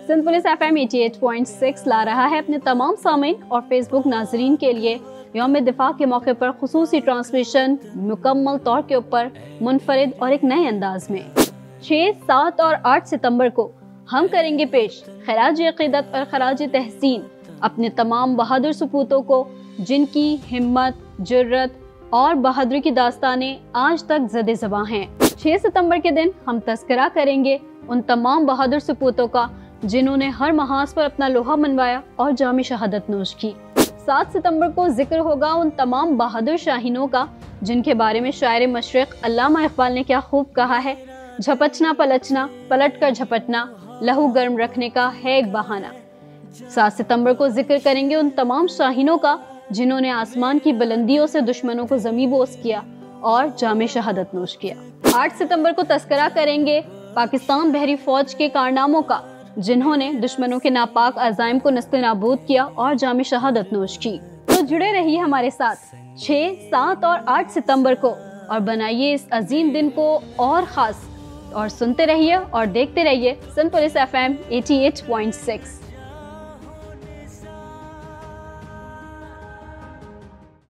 Sindh police FM 88.6 ला रहा है अपने तमाम सामीन और फेसबुक नाजरीन के लिए यौम दिफा के मौके पर खुसूसी ट्रांसमिशन मुकम्मल तौर के ऊपर मुनफरिद और एक नए अंदाज में 6, 7 और 8 सितंबर को हम करेंगे पेश खराज अक़ीदत और खराज तहसीन अपने तमाम बहादुर सपूतों को जिनकी हिम्मत, जुर्रत और बहादुरी की दास्तानें आज तक ज़दे ज़बां हैं। 6 सितंबर के दिन हम तज़किरा करेंगे उन तमाम बहादुर सपूतों का जिन्होंने हर महाज पर अपना लोहा मनवाया और जाम शहादत नोश की। 7 सितंबर को जिक्र होगा उन तमाम बहादुर शाहीनों का जिनके बारे में शायर मशरिक़ अल्लामा इक़बाल ने क्या खूब कहा है, झपटना पलटना, पलट कर झपटना, लहू गर्म रखने का है एक बहाना। 7 सितंबर को जिक्र करेंगे उन तमाम शाहीनों का जिन्होंने आसमान की बुलंदियों से दुश्मनों को ज़मीबोस किया और जामे शहादत नोश किया। 8 सितंबर को तज़किरा करेंगे पाकिस्तान बहरी फौज के कारनामों का जिन्होंने दुश्मनों के नापाक अज़ाइम को नस्ते-नाबूद किया और जामे शहादत नोश की। तो जुड़े रहिए हमारे साथ 6, 7 और 8 सितंबर को और बनाइए इस अजीम दिन को और ख़ास और सुनते रहिए और देखते रहिए सिंध पुलिस FM 88.6।